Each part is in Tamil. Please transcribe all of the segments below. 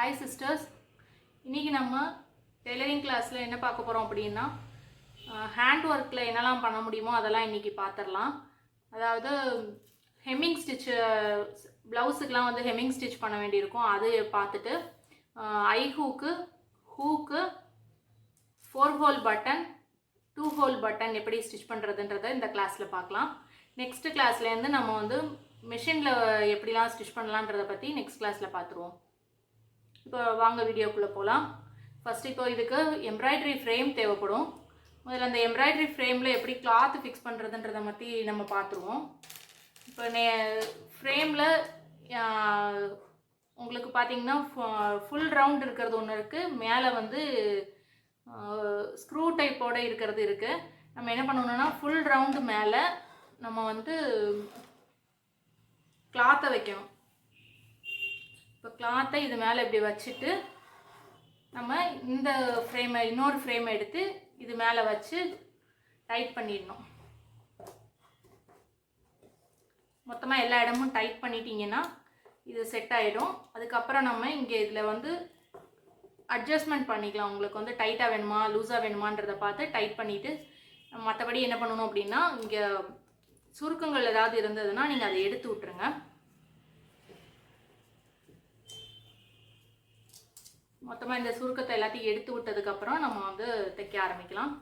ஹாய் சிஸ்டர்ஸ், இன்றைக்கி நம்ம டெய்லரிங் கிளாஸில் என்ன பார்க்க போகிறோம் அப்படின்னா ஹேண்ட் ஒர்க்கில் என்னெல்லாம் பண்ண முடியுமோ அதெல்லாம் இன்றைக்கி பார்த்துடலாம். அதாவது ஹெம்மிங் ஸ்டிச்சு, ப்ளவுஸுக்கெலாம் வந்து ஹெம்மிங் ஸ்டிச் பண்ண வேண்டியிருக்கும். அது பார்த்துட்டு eye hook, 4 hole button, 2 hole button எப்படி ஸ்டிச் பண்ணுறதுன்றதை இந்த கிளாஸில் பார்க்கலாம். நெக்ஸ்ட்டு கிளாஸ்லேருந்து நம்ம வந்து மிஷினில் எப்படிலாம் ஸ்டிச் பண்ணலான்றதை பற்றி நெக்ஸ்ட் கிளாஸில் பார்த்துருவோம். இப்போ வாங்க வீடியோக்குள்ளே போகலாம். ஃபஸ்ட்டு இப்போ இதுக்கு எம்ப்ராய்டரி ஃப்ரேம் தேவைப்படும். முதல்ல அந்த எம்ப்ராய்டரி ஃப்ரேமில் எப்படி கிளாத் ஃபிக்ஸ் பண்ணுறதுன்றதை பற்றி நம்ம பார்த்துருவோம். இப்போ ஃப்ரேமில் உங்களுக்கு பார்த்தீங்கன்னா ஃபுல் ரவுண்ட் இருக்கிறது ஒன்று இருக்குது, மேலே வந்து ஸ்க்ரூ டைப்போடு இருக்கிறது இருக்குது. நம்ம என்ன பண்ணணும்னா ஃபுல் ரவுண்டு மேலே நம்ம வந்து கிளாத்தை வைக்கணும். இப்போ கிளாத்தை இது மேலே இப்படி வச்சுட்டு நம்ம இந்த ஃப்ரேமை, இன்னொரு ஃப்ரேமை எடுத்து இது மேலே வச்சு டைட் பண்ணிடணும். மொத்தமாக எல்லா இடமும் டைட் பண்ணிட்டீங்கன்னா இது செட் ஆகிடும். அதுக்கப்புறம் நம்ம இங்கே இதில் வந்து அட்ஜஸ்ட்மெண்ட் பண்ணிக்கலாம். உங்களுக்கு வந்து டைட்டாக வேணுமா லூஸாக வேணுமான்றதை பார்த்து டைட் பண்ணிவிட்டு, மற்றபடி என்ன பண்ணணும் அப்படின்னா இங்கே சுருக்கங்கள் ஏதாவது இருந்ததுன்னா நீங்கள் அதை எடுத்து விட்டுருங்க. மொத்தமாக இந்த சுருக்கத்தை எல்லாத்தையும் எடுத்து விட்டதுக்கப்புறம் நம்ம வந்து தைக்க ஆரம்பிக்கலாம்.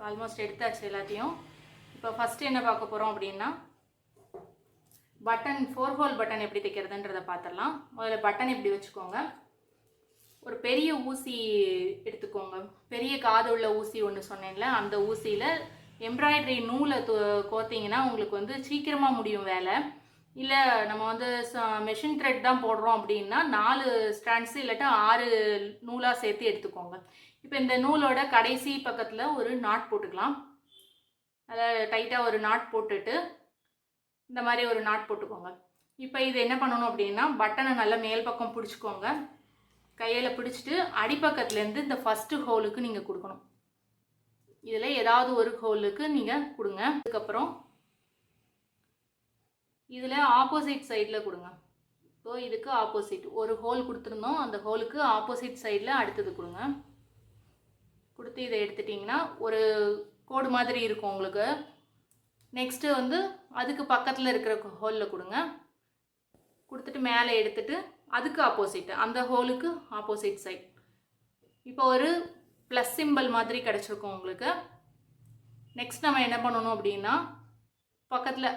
ஆல்மோஸ்ட் எடுத்தாச்சு எல்லாத்தையும். இப்போ ஃபஸ்ட்டு என்ன பார்க்க போகிறோம் அப்படின்னா பட்டன், 4 ஹோல் பட்டன் எப்படி தைக்கிறதுன்றதை பார்த்துடலாம். முதல்ல பட்டன் இப்படி வச்சுக்கோங்க. ஒரு பெரிய ஊசி எடுத்துக்கோங்க. பெரிய காது உள்ள ஊசி ஒன்று சொன்னேன்ல, அந்த ஊசியில் எம்ப்ராய்டரி நூலை கோர்த்திங்கன்னா உங்களுக்கு வந்து சீக்கிரமாக முடியும் வேலை. இல்லை நம்ம வந்து மெஷின் த்ரெட் தான் போடுறோம் அப்படின்னா 4 ஸ்டாண்ட்ஸு இல்லாட்டா 6 நூலாக சேர்த்து எடுத்துக்கோங்க. இப்போ இந்த நூலோட கடைசி பக்கத்தில் ஒரு நாட் போட்டுக்கலாம். அதில் டைட்டாக ஒரு நாட் போட்டுட்டு இந்த மாதிரி ஒரு நாட் போட்டுக்கோங்க. இப்போ இது என்ன பண்ணணும் அப்படின்னா பட்டனை நல்லா மேல் பக்கம் பிடிச்சிக்கோங்க. கையில் பிடிச்சிட்டு அடிப்பக்கத்துலேருந்து இந்த ஃபஸ்ட்டு ஹோலுக்கு நீங்கள் கொடுக்கணும். இதில் ஏதாவது ஒரு ஹோலுக்கு நீங்கள் கொடுங்க. அதுக்கப்புறம் இதில் ஆப்போசிட் சைடில் கொடுங்க. ஸோ இதுக்கு ஆப்போசிட் ஒரு ஹோல் கொடுத்துருந்தோம், அந்த ஹோலுக்கு ஆப்போசிட் சைடில் அடுத்தது கொடுங்க. கொடுத்து இதை எடுத்துட்டிங்கன்னா ஒரு கோடு மாதிரி இருக்கும் உங்களுக்கு. நெக்ஸ்ட்டு வந்து அதுக்கு பக்கத்தில் இருக்கிற ஹோலில் கொடுங்க. கொடுத்துட்டு மேலே எடுத்துட்டு அதுக்கு ஆப்போசிட், அந்த ஹோலுக்கு ஆப்போசிட் சைட். இப்போ ஒரு ப்ளஸ் சிம்பிள் மாதிரி கிடச்சிருக்கும் உங்களுக்கு. நெக்ஸ்ட் நம்ம என்ன பண்ணணும் அப்படின்னா பக்கத்தில்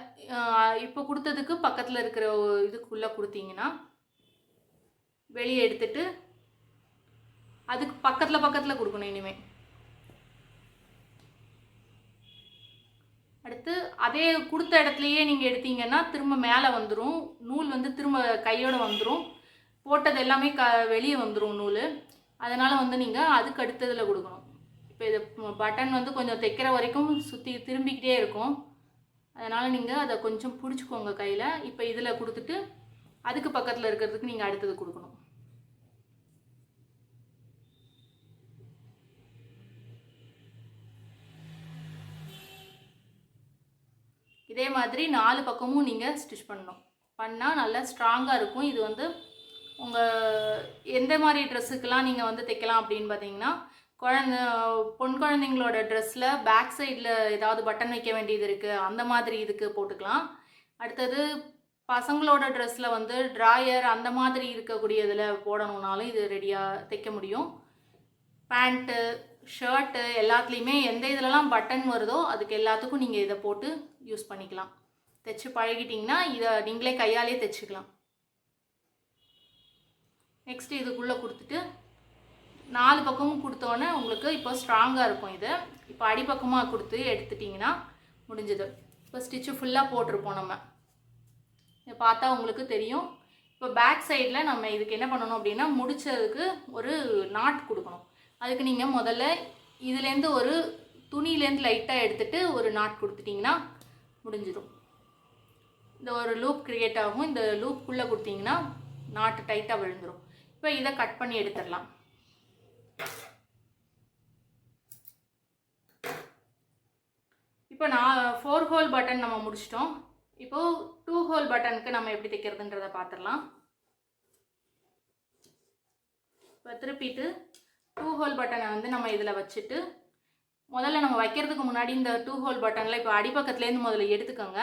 இப்போ கொடுத்ததுக்கு பக்கத்தில் இருக்கிற இதுக்குள்ளே கொடுத்தீங்கன்னா வெளியே எடுத்துட்டு அதுக்கு பக்கத்தில் கொடுக்கணும். இனிமேல் அடுத்து அதே கொடுத்த இடத்துலையே நீங்கள் எடுத்தீங்கன்னா திரும்ப மேலே வந்துடும் நூல், வந்து திரும்ப கையோடு வந்துடும். போட்டது எல்லாமே வெளியே வந்துடும் நூல். அதனால் வந்து நீங்கள் அதுக்கு அடுத்ததில் கொடுக்கணும். இப்போ இது பட்டன் வந்து கொஞ்சம் தைக்கிற வரைக்கும் சுற்றி திரும்பிக்கிட்டே இருக்கும். அதனால் நீங்கள் அதை கொஞ்சம் பிடிச்சிக்கோங்க கையில். இப்போ இதில் கொடுத்துட்டு அதுக்கு பக்கத்தில் இருக்கிறதுக்கு நீங்கள் அடுத்தது கொடுக்கணும். இதே மாதிரி 4 பக்கமும் நீங்கள் ஸ்டிச் பண்ணணும். பண்ணால் நல்லா ஸ்ட்ராங்காக இருக்கும். இது வந்து உங்கள் எந்த மாதிரி ட்ரெஸ்ஸுக்கெலாம் நீங்கள் வந்து தைக்கலாம் அப்படின்னு பார்த்தீங்கன்னா பொன் குழந்தைங்களோட ட்ரெஸ்ஸில் பேக் சைடில் ஏதாவது பட்டன் வைக்க வேண்டியது இருக்குது, அந்த மாதிரி இதுக்கு போட்டுக்கலாம். அடுத்தது பசங்களோட ட்ரெஸ்ஸில் வந்து ட்ராயர் அந்த மாதிரி இருக்கக்கூடிய இதில் போடணுன்னாலும் இது ரெடியாக தைக்க முடியும். பேண்ட்டு, ஷர்ட்டு எல்லாத்துலேயுமே எந்த இதிலலாம் பட்டன் வருதோ அதுக்கு எல்லாத்துக்கும் நீங்கள் இதை போட்டு யூஸ் பண்ணிக்கலாம். தைச்சி பழகிட்டிங்கன்னா இதை நீங்களே கையாலே தைச்சிக்கலாம். நெக்ஸ்ட்டு இதுக்குள்ளே கொடுத்துட்டு 4 பக்கமும் கொடுத்தோன்னே உங்களுக்கு இப்போ ஸ்ட்ராங்காக இருக்கும். இது இப்போ அடிப்பக்கமாக கொடுத்து எடுத்துட்டிங்கன்னா முடிஞ்சது. இப்போ ஸ்டிச்சு ஃபுல்லாக போட்டிருப்போம் நம்ம. இதை பார்த்தா உங்களுக்கு தெரியும். இப்போ பேக் சைடில் நம்ம இதுக்கு என்ன பண்ணணும் அப்படின்னா முடிச்சதுக்கு ஒரு நாட் கொடுக்கணும். அதுக்கு நீங்கள் முதல்ல இதுலேருந்து ஒரு துணியிலேருந்து லைட்டாக எடுத்துகிட்டு ஒரு நாட் கொடுத்துட்டிங்கன்னா முடிஞ்சிடும். இந்த ஒரு லூப் க்ரியேட் ஆகும். இந்த லூப்புக்குள்ளே கொடுத்தீங்கன்னா நாட்டு டைட்டாக விழுந்துடும். இப்போ இதை கட் பண்ணி எடுத்துடலாம். இப்போ இப்போ நான் 4 ஹோல் பட்டன் நம்ம முடிச்சிட்டோம். இப்போது 2 ஹோல் பட்டனுக்கு நம்ம எப்படி தைக்கிறதுன்றதை பார்த்துடலாம். இப்போ திருப்பிட்டு 2 ஹோல் பட்டனை வந்து நம்ம இதில் வச்சுட்டு முதல்ல நம்ம வைக்கிறதுக்கு முன்னாடி இந்த 2 ஹோல் பட்டனில் இப்போ அடிப்பக்கத்துலேருந்து முதல்ல எடுத்துக்கோங்க.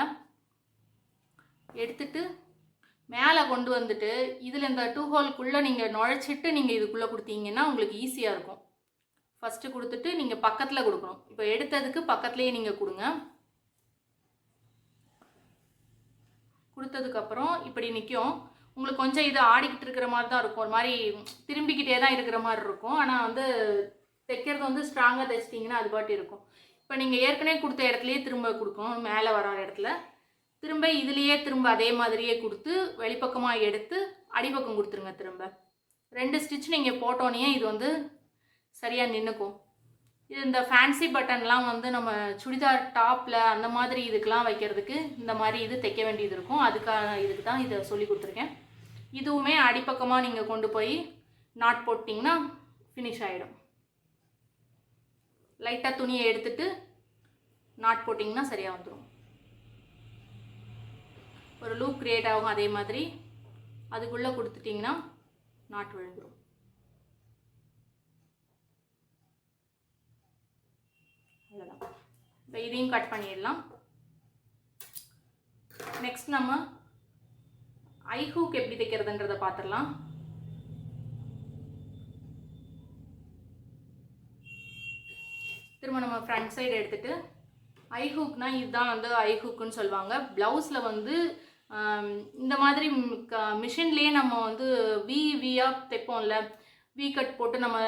எடுத்துட்டு மேலே கொண்டு வந்துட்டு இதில் இந்த 2 ஹோல்குள்ளே நீங்கள் நுழைச்சிட்டு நீங்கள் இதுக்குள்ளே கொடுத்தீங்கன்னா உங்களுக்கு ஈஸியாக இருக்கும். ஃபஸ்ட்டு கொடுத்துட்டு நீங்கள் பக்கத்தில் கொடுக்கணும். இப்போ எடுத்ததுக்கு பக்கத்துலேயே நீங்கள் கொடுங்க. கொடுத்ததுக்கப்புறம் இப்படி நிற்கும். உங்களுக்கு கொஞ்சம் இது ஆடிக்கிட்டு இருக்கிற மாதிரி தான் இருக்கும், ஒரு மாதிரி திரும்பிக்கிட்டே தான் இருக்கிற மாதிரி இருக்கும். ஆனால் வந்து தைக்கிறது வந்து ஸ்ட்ராங்காக தைச்சிட்டிங்கன்னா அது பாட்டு இருக்கும். இப்போ நீங்கள் ஏற்கனவே கொடுத்த இடத்துலையே திரும்ப கொடுக்கணும். மேலே வர இடத்துல திரும்ப இதுலேயே திரும்ப அதே மாதிரியே கொடுத்து வெளிப்பக்கமாக எடுத்து அடிப்பக்கம் கொடுத்துருங்க. திரும்ப 2 ஸ்டிச் நீங்கள் போட்டோன்னே இது வந்து சரியாக நின்றுக்கும். இது இந்த ஃபேன்சி பட்டன்லாம் வந்து நம்ம சுடிதார் டாப்பில் அந்த மாதிரி இதுக்கெலாம் வைக்கிறதுக்கு இந்த மாதிரி இது தைக்க வேண்டியது இருக்கும். இதுக்கு தான் இதை சொல்லி கொடுத்துருக்கேன். இதுவுமே அடிப்பக்கமாக நீங்கள் கொண்டு போய் நாட் போட்டிங்கன்னா ஃபினிஷ் ஆகிடும். லைட்டாக துணியை எடுத்துட்டு நாட் போட்டிங்கன்னா சரியாக வந்துடும். ஒரு லூப் க்ரியேட் ஆகும். அதே மாதிரி அதுக்குள்ளே கொடுத்துட்டிங்கன்னா நாட் விழுந்துடும். அவ்வளோதான். இப்போ இதையும் கட் பண்ணிடலாம். நெக்ஸ்ட் நம்ம ஐ ஹூக் எப்படி தைக்கிறதுன்றதை பார்த்துடலாம். திரும்ப நம்ம ஃப்ரண்ட் சைடு எடுத்துகிட்டு ஐ ஹூக்னால் இதுதான் வந்து ஐ ஹூக்குன்னு சொல்லுவாங்க. ப்ளவுஸில் வந்து இந்த மாதிரி மிஷின்லேயே நம்ம வந்து வியாக தைப்போம்ல, வி கட் போட்டு நம்ம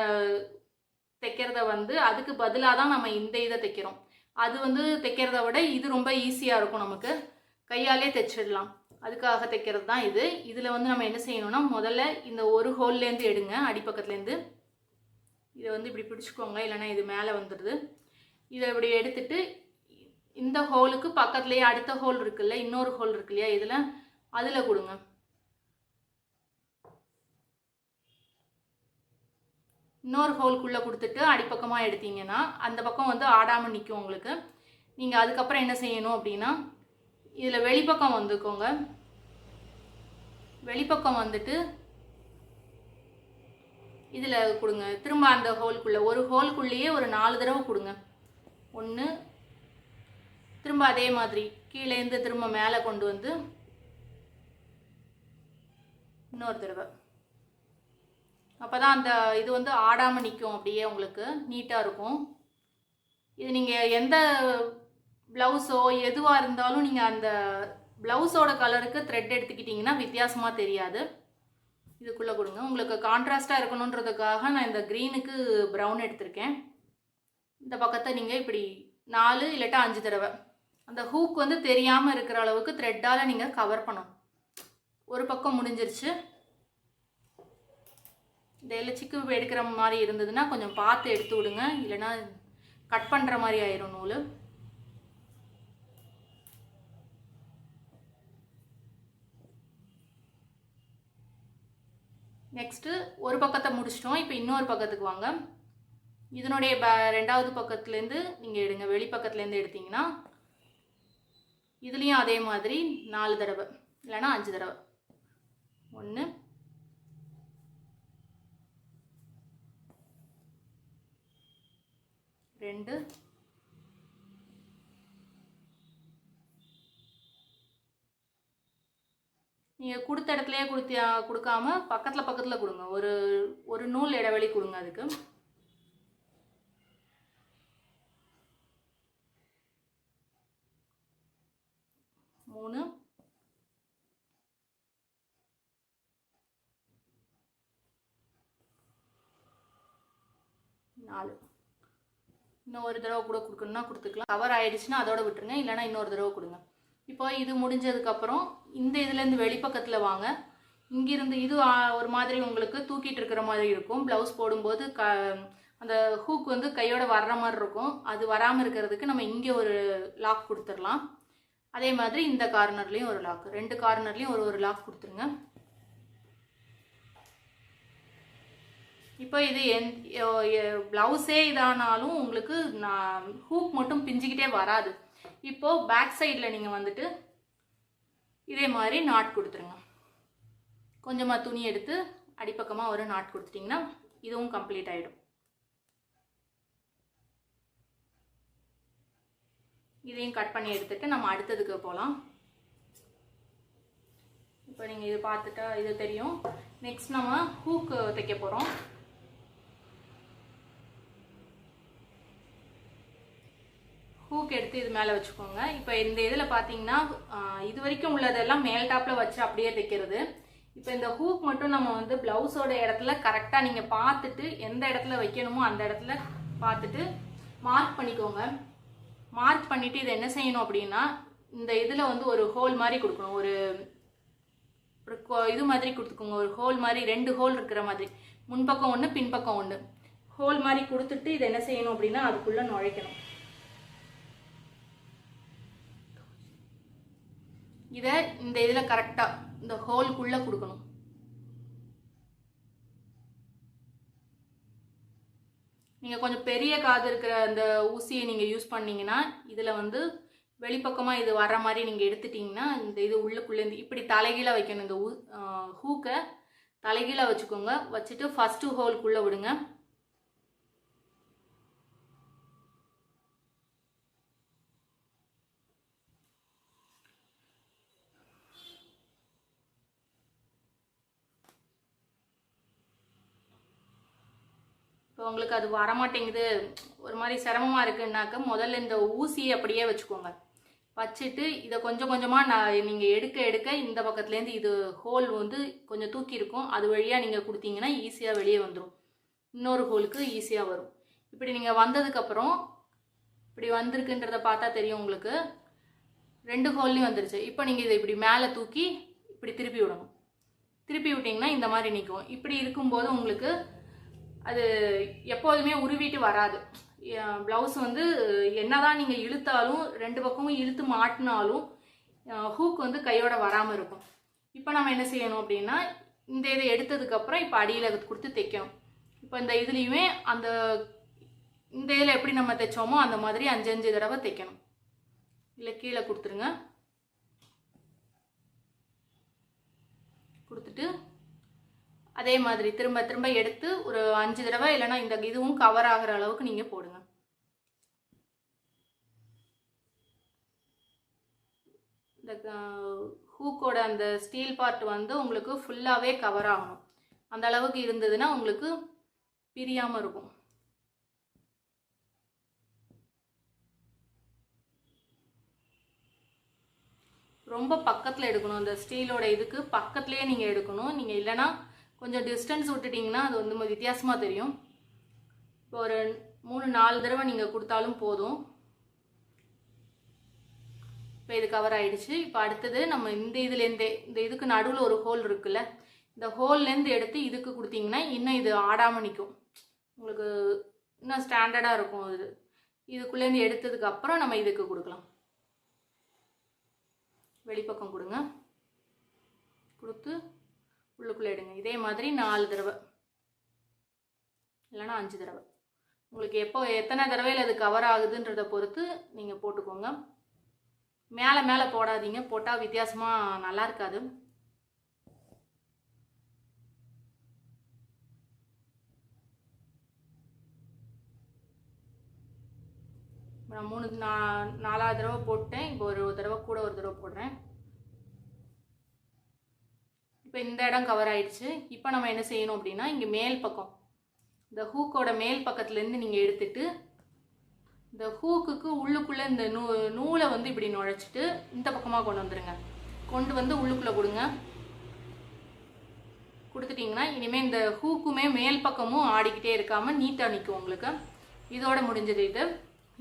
தைக்கிறத வந்து அதுக்கு பதிலாக தான் நம்ம இந்த இதை தைக்கிறோம். அது வந்து தைக்கிறத விட இது ரொம்ப ஈஸியாக இருக்கும், நமக்கு கையாலே தைச்சிடலாம். அதுக்காக தைக்கிறது தான் இது. இதில் வந்து நம்ம என்ன செய்யணும்னா முதல்ல இந்த ஒரு ஹோல்லேருந்து எடுங்க, அடிப்பக்கத்துலேருந்து இதை வந்து இப்படி பிடிச்சிக்கோங்க, இல்லைன்னா இது மேலே வந்துடுது. இதை இப்படி எடுத்துட்டு இந்த ஹோலுக்கு பக்கத்துலேயே அடுத்த ஹோல் இருக்குல்ல, இன்னொரு ஹோல் இருக்கு இல்லையா, இதில் அதில் கொடுங்க. இன்னொரு ஹோல்குள்ளே கொடுத்துட்டு அடிப்பக்கமாக எடுத்தீங்கன்னா அந்த பக்கம் வந்து ஆடாமல் நிற்கும் உங்களுக்கு. நீங்கள் அதுக்கப்புறம் என்ன செய்யணும் அப்படின்னா இதில் வெளிப்பக்கம் வந்துக்கோங்க. வெளிப்பக்கம் வந்துட்டு இதில் கொடுங்க. திரும்ப அந்த ஹோல்குள்ளே ஒரு ஹோல்குள்ளேயே ஒரு 4 தடவை கொடுங்க. 1, திரும்ப அதே மாதிரி கீழேருந்து திரும்ப மேலே கொண்டு வந்து இன்னொரு தடவை. அப்போ தான் அந்த இது வந்து ஆடாமல் நிற்கும், அப்படியே உங்களுக்கு நீட்டாக இருக்கும். இது நீங்கள் எந்த ப்ளவுஸோ எதுவாக இருந்தாலும் நீங்கள் அந்த ப்ளவுஸோட கலருக்கு த்ரெட் எடுத்துக்கிட்டிங்கன்னா வித்தியாசமாக தெரியாது. இதுக்குள்ளே கொடுங்க. உங்களுக்கு கான்ட்ராஸ்ட்டாக இருக்கணுன்றதுக்காக நான் இந்த க்ரீனுக்கு ப்ரௌன் எடுத்திருக்கேன். இந்த பக்கத்தை நீங்கள் இப்படி 4 இல்லாட்டா 5 தடவை அந்த ஹூக் வந்து தெரியாமல் இருக்கிற அளவுக்கு த்ரெட்டால் நீங்கள் கவர் பண்ணணும். ஒரு பக்கம் முடிஞ்சிருச்சு. இந்த எல்லச்சிக்கு எடுக்கிற மாதிரி இருந்ததுன்னா கொஞ்சம் பார்த்து எடுத்து விடுங்க, இல்லைன்னா கட் பண்ணுற மாதிரி ஆயிரும் நூல். நெக்ஸ்ட்டு ஒரு பக்கத்தை முடிச்சிட்டோம். இப்போ இன்னொரு பக்கத்துக்கு வாங்க. இதனுடைய 2வது பக்கத்துலேருந்து நீங்கள் எடுங்க. வெளிப்பக்கத்துலேருந்து எடுத்தீங்கன்னா இதுலேயும் அதே மாதிரி 4 தடவை இல்லைன்னா 5 தடவை. 1, 2, நீங்கள் கொடுத்த இடத்துலையே கொடுக்காம பக்கத்தில் கொடுங்க. ஒரு நூல் இடைவெளி கொடுங்க. அதுக்கு 3, 4. இன்னும் ஒரு தடவை கூட கொடுக்கணும்னா கொடுத்துக்கலாம். கவர் ஆகிடுச்சுன்னா அதோட விட்டுருங்க, இல்லைனா இன்னொரு தடவை கொடுங்க. இப்போ இது முடிஞ்சதுக்கப்புறம் இந்த இதுலேருந்து வெளிப்பக்கத்தில் வாங்க. இங்கிருந்து இது ஒரு மாதிரி உங்களுக்கு தூக்கிட்டு இருக்கிற மாதிரி இருக்கும். ப்ளவுஸ் போடும்போது அந்த ஹூக் வந்து கையோட வர்ற மாதிரி இருக்கும். அது வராமல் இருக்கிறதுக்கு நம்ம இங்கே ஒரு லாக் கொடுத்துடலாம். அதே மாதிரி இந்த கார்னர்லேயும் ஒரு லாக், 2 கார்னர்லேயும் ஒரு லாக் கொடுத்துருங்க. இப்போ இது ப்ளவுஸே இதானாலும் உங்களுக்கு ஹூக் மட்டும் பிஞ்சிக்கிட்டே வராது. இப்போது பேக் சைடில் நீங்கள் வந்துட்டு இதே மாதிரி நாட் கொடுத்துருங்க. கொஞ்சமாக துணி எடுத்து அடிப்பக்கமாக ஒரு நாட் கொடுத்துட்டிங்கன்னா இதுவும் கம்ப்ளீட் ஆகிடும். இதையும் கட் பண்ணி எடுத்துட்டு நம்ம அடுத்ததுக்கு போகலாம். இப்போ நீங்கள் இது பார்த்துட்டா இது தெரியும். நெக்ஸ்ட் நம்ம ஹூக்கு தைக்க போகிறோம். ஹூக் எடுத்து இது மேலே வச்சுக்கோங்க. இப்போ இந்த இதில் பார்த்தீங்கன்னா இது வரைக்கும் உள்ளதெல்லாம் மேல் டாப்பில் வச்சு அப்படியே தைக்கிறது. இப்போ இந்த ஹூக் மட்டும் நம்ம வந்து ப்ளவுஸோட இடத்துல கரெக்டாக நீங்கள் பார்த்துட்டு எந்த இடத்துல வைக்கணுமோ அந்த இடத்துல பார்த்துட்டு மார்க் பண்ணிக்கோங்க. மார்க் பண்ணிவிட்டு இதை என்ன செய்யணும் அப்படின்னா இந்த இதில் வந்து ஒரு ஹோல் மாதிரி கொடுக்கணும். ஒரு இது மாதிரி கொடுத்துக்கோங்க. ஒரு ஹோல் மாதிரி 2 ஹோல் இருக்கிற மாதிரி, முன்பக்கம் ஒன்று பின்பக்கம் ஒன்று ஹோல் மாதிரி கொடுத்துட்டு இதை என்ன செய்யணும் அப்படின்னா அதுக்குள்ளே நுழைக்கணும். இதை இந்த இதில் கரெக்டாக இந்த ஹோல்குள்ளே கொடுக்கணும். நீங்கள் கொஞ்சம் பெரிய காது இருக்கிற அந்த ஊசியை நீங்கள் யூஸ் பண்ணிங்கன்னா இதில் வந்து வெளிப்பக்கமாக இது வர்ற மாதிரி நீங்கள் எடுத்துட்டிங்கன்னா இந்த இது உள்ளுக்குள்ளேருந்து இப்படி தலைகீழாக வைக்கணும். இந்த ஹூக்கை தலைகீழாக வச்சுக்கோங்க. வச்சுட்டு ஃபஸ்ட்டு ஹோல்குள்ளே விடுங்க. இப்போ உங்களுக்கு அது வரமாட்டேங்குது, ஒரு மாதிரி சிரமமாக இருக்குன்னாக்க முதல்ல இந்த ஊசியை அப்படியே வச்சுக்கோங்க. வச்சுட்டு இதை கொஞ்சம் கொஞ்சமாக நீங்கள் எடுக்க எடுக்க இந்த பக்கத்துலேருந்து இது ஹோல் வந்து கொஞ்சம் தூக்கி இருக்கும், அது வழியாக நீங்கள் கொடுத்தீங்கன்னா ஈஸியாக வெளியே வந்துடும். இன்னொரு ஹோலுக்கு ஈஸியாக வரும். இப்படி நீங்கள் வந்ததுக்கப்புறம் இப்படி வந்திருக்குன்றத பார்த்தா தெரியும் உங்களுக்கு. 2 ஹோல்லையும் வந்துருச்சு. இப்போ நீங்கள் இதை இப்படி மேலே தூக்கி இப்படி திருப்பி விடணும். திருப்பி விட்டிங்கன்னா இந்த மாதிரி நிற்கும். இப்படி இருக்கும்போது உங்களுக்கு அது எப்போதுமே உருவிட்டு வராது. ப்ளவுஸ் வந்து என்னதான் நீங்கள் இழுத்தாலும் 2 பக்கமும் இழுத்து மாட்டினாலும் ஹூக் வந்து கையோட வராமல் இருக்கும். இப்போ நம்ம என்ன செய்யணும் அப்படின்னா இந்த இதை எடுத்ததுக்கப்புறம் இப்போ அடியில் கொடுத்து தைக்கணும். இப்போ இந்த இதுலேயுமே அந்த இந்த இதில் எப்படி நம்ம தைச்சோமோ அந்த மாதிரி 5 தடவை தைக்கணும். இல்லை கீழே கொடுத்துருங்க. கொடுத்துட்டு அதே மாதிரி திரும்ப திரும்ப எடுத்து ஒரு 5 தடவை, இல்லைன்னா இந்த இதுவும் கவர் ஆகிற அளவுக்கு நீங்கள் போடுங்க. இந்த ஹூக்கோட அந்த ஸ்டீல் பார்ட் வந்து உங்களுக்கு ஃபுல்லாகவே கவர் ஆகணும். அந்த அளவுக்கு இருந்ததுன்னா உங்களுக்கு பிரியாமல் இருக்கும். ரொம்ப பக்கத்தில் எடுக்கணும். அந்த ஸ்டீலோட இதுக்கு பக்கத்துலேயே நீங்கள் எடுக்கணும். நீங்கள் இல்லைன்னா கொஞ்சம் டிஸ்டன்ஸ் விட்டுட்டிங்கன்னா அது வந்து வித்தியாசமாக தெரியும். இப்போ ஒரு 3-4 தடவை நீங்கள் கொடுத்தாலும் போதும். இப்போ இது கவர் ஆகிடுச்சு. இப்போ அடுத்தது நம்ம இந்த இதுலேருந்தே இந்த இதுக்கு நடுவில் ஒரு ஹோல் இருக்குல்ல, இந்த ஹோல்லேருந்து எடுத்து இதுக்கு கொடுத்தீங்கன்னா இன்னும் இது ஆடாமல் நிற்கும். உங்களுக்கு இன்னும் ஸ்டாண்டர்டாக இருக்கும். இதுக்குள்ளேருந்து எடுத்ததுக்கு அப்புறம் நம்ம இதுக்கு கொடுக்கலாம். வெளிப்பக்கம் கொடுங்க. கொடுத்து உள்ளுக்குள்ளே எடுங்க. இதே மாதிரி 4 தடவை இல்லைன்னா 5 தடவை. உங்களுக்கு எத்தனை தடவையில் அது கவர் ஆகுதுன்றதை பொறுத்து நீங்கள் போட்டுக்கோங்க. மேலே மேலே போடாதீங்க, போட்டால் வித்தியாசமாக நல்லா இருக்காது. நான் 4வது தடவை போட்டேன். இப்போ ஒரு தடவை கூட ஒரு தடவை போடுறேன். இப்போ இந்த இடம் கவர் ஆயிடுச்சு. இப்போ நம்ம என்ன செய்யணும் அப்படின்னா இங்கே மேல் பக்கம் இந்த ஹூக்கோட மேல் பக்கத்துலேருந்து நீங்கள் எடுத்துட்டு இந்த ஹூக்குக்கு உள்ளுக்குள்ளே இந்த நூலை வந்து இப்படி நுழைச்சிட்டு இந்த பக்கமாக கொண்டு வந்துடுங்க. கொண்டு வந்து உள்ளுக்குள்ளே கொடுங்க. கொடுத்துட்டிங்கன்னா இனிமேல் இந்த ஹூக்குமே மேல் பக்கமும் ஆடிக்கிட்டே இருக்காமல் நீட்டாக நிற்கும் உங்களுக்கு. இதோட முடிஞ்சது இது.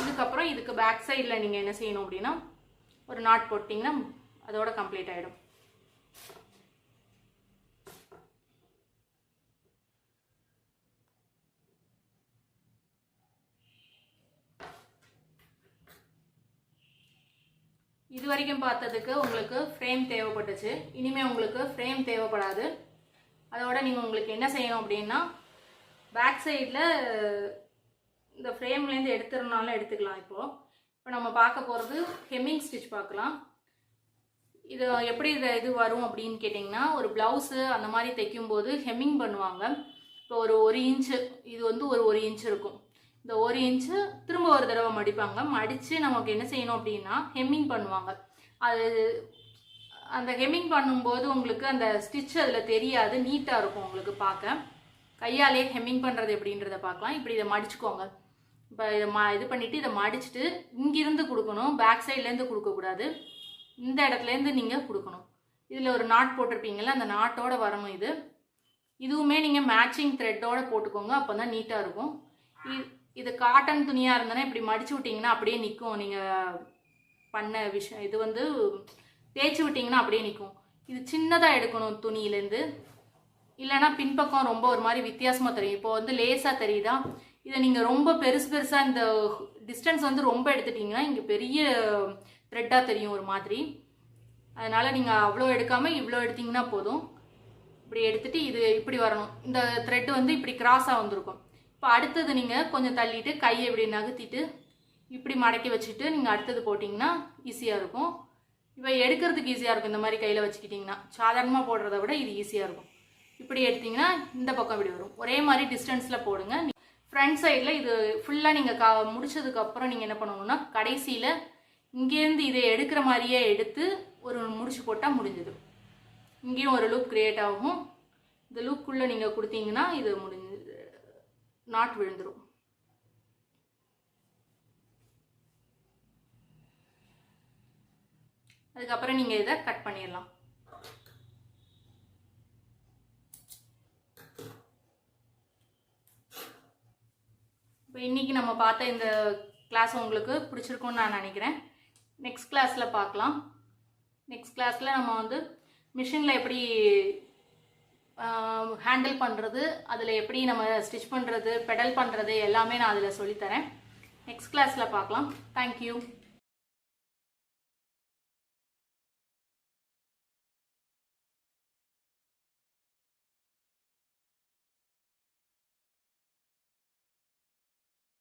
இதுக்கப்புறம் இதுக்கு பேக் சைடில் நீங்கள் என்ன செய்யணும் அப்படின்னா ஒரு நாட் போட்டிங்கன்னா அதோட கம்ப்ளீட் ஆகிடும். இது வரைக்கும் பார்த்ததுக்கு உங்களுக்கு ஃப்ரேம் தேவைப்பட்டுச்சு. இனிமேல் உங்களுக்கு ஃப்ரேம் தேவைப்படாது. அதோட நீங்கள் உங்களுக்கு என்ன செய்யணும் அப்படின்னா பேக் சைடில் இந்த ஃப்ரேம்லேருந்து எடுத்துறனாலும் எடுத்துக்கலாம். இப்போது இப்போ நம்ம பார்க்க போகிறது ஹெம்மிங் ஸ்டிச் பார்க்கலாம். இது எப்படி இது வரும் அப்படின்னு கேட்டிங்கன்னா, ஒரு ப்ளவுஸு அந்த மாதிரி தைக்கும்போது ஹெம்மிங் பண்ணுவாங்க. இப்போ ஒரு இன்ச்சு, இது வந்து ஒரு இன்ச்சு இருக்கும். இந்த 1 இன்ச்சு திரும்ப ஒரு தடவை மடிப்பாங்க. மடித்து நமக்கு என்ன செய்யணும் அப்படின்னா ஹெம்மிங் பண்ணுவாங்க. அது அந்த ஹெம்மிங் பண்ணும்போது உங்களுக்கு அந்த ஸ்டிச் அதில் தெரியாது, நீட்டாக இருக்கும் உங்களுக்கு பார்க்க. கையாலே ஹெம்மிங் பண்ணுறது எப்படின்றத பார்க்கலாம். இப்படி இதை மடிச்சுக்கோங்க. இப்போ இதை இது பண்ணிவிட்டு இதை மடிச்சுட்டு இங்கிருந்து கொடுக்கணும், பேக் சைட்லேருந்து கொடுக்கக்கூடாது. இந்த இடத்துலேருந்து நீங்கள் கொடுக்கணும். இதில் ஒரு நாட் போட்டிருப்பீங்களா, அந்த நாட்டோட வரணும். இதுவுமே நீங்கள் மேட்சிங் த்ரெட்டோடு போட்டுக்கோங்க, அப்போ தான் நீட்டாக இருக்கும். இது காட்டன் துணியாக இருந்தனா இப்படி மடிச்சு விட்டிங்கன்னா அப்படியே நிற்கும். நீங்கள் பண்ண விஷயம் இது வந்து தேய்ச்சி விட்டிங்கன்னா அப்படியே நிற்கும். இது சின்னதாக எடுக்கணும் துணியிலேருந்து, இல்லைனா பின்பக்கம் ரொம்ப ஒரு மாதிரி வித்தியாசமாக தெரியும். இப்போ வந்து லேஸாக தெரியுதா, இதை நீங்கள் ரொம்ப பெருசாக இந்த டிஸ்டன்ஸ் வந்து ரொம்ப எடுத்துட்டிங்கன்னா இங்கே பெரிய த்ரெட்டாக தெரியும் ஒரு மாதிரி. அதனால் நீங்கள் அவ்வளோ எடுக்காமல் இவ்வளோ எடுத்திங்கன்னா போதும். இப்படி எடுத்துகிட்டு இது இப்படி வரணும். இந்த த்ரெட்டு வந்து இப்படி கிராஸாக வந்திருக்கும். இப்போ அடுத்தது நீங்கள் கொஞ்சம் தள்ளிட்டு கையை இப்படி நகர்த்திட்டு இப்படி மடக்கி வச்சுட்டு நீங்கள் அடுத்தது போட்டிங்கன்னா ஈஸியாக இருக்கும். இப்போ எடுக்கிறதுக்கு ஈஸியாக இருக்கும். இந்த மாதிரி கையில் வச்சுக்கிட்டிங்கன்னா சாதாரணமாக போடுறத விட இது ஈஸியாக இருக்கும். இப்படி எடுத்திங்கன்னா இந்த பக்கம் இப்படி வரும். ஒரே மாதிரி டிஸ்டன்ஸில் போடுங்க. ஃப்ரண்ட் சைடில் இது ஃபுல்லாக நீங்கள் முடிச்சதுக்கப்புறம் நீங்கள் என்ன பண்ணணும்னா கடைசியில் இங்கேருந்து இதை எடுக்கிற மாதிரியே எடுத்து ஒரு முடிச்சு போட்டால் முடிஞ்சது. இங்கேயும் ஒரு லூப் க்ரியேட் ஆகும். இந்த லூப்புக்குள்ளே நீங்கள் கொடுத்தீங்கன்னா இது முடிஞ்சு நாட் விழுந்துடும். அதுக்கப்புறம் நீங்கள் இதை கட் பண்ணிடலாம். இப்போ இன்றைக்கி நம்ம பார்த்த இந்த கிளாஸ் உங்களுக்கு பிடிச்சிருக்குன்னு நான் நினைக்கிறேன். நெக்ஸ்ட் கிளாஸில் பார்க்கலாம். நெக்ஸ்ட் கிளாஸில் நம்ம வந்து மிஷினில் எப்படி ஹேண்டில் பண்ணுறது, அதில் எப்படி நம்ம ஸ்டிச் பண்ணுறது, பெடல் பண்ணுறது எல்லாமே நான் அதில் சொல்லித்தரேன். நெக்ஸ்ட் கிளாஸில் பார்க்கலாம். தேங்க்யூ.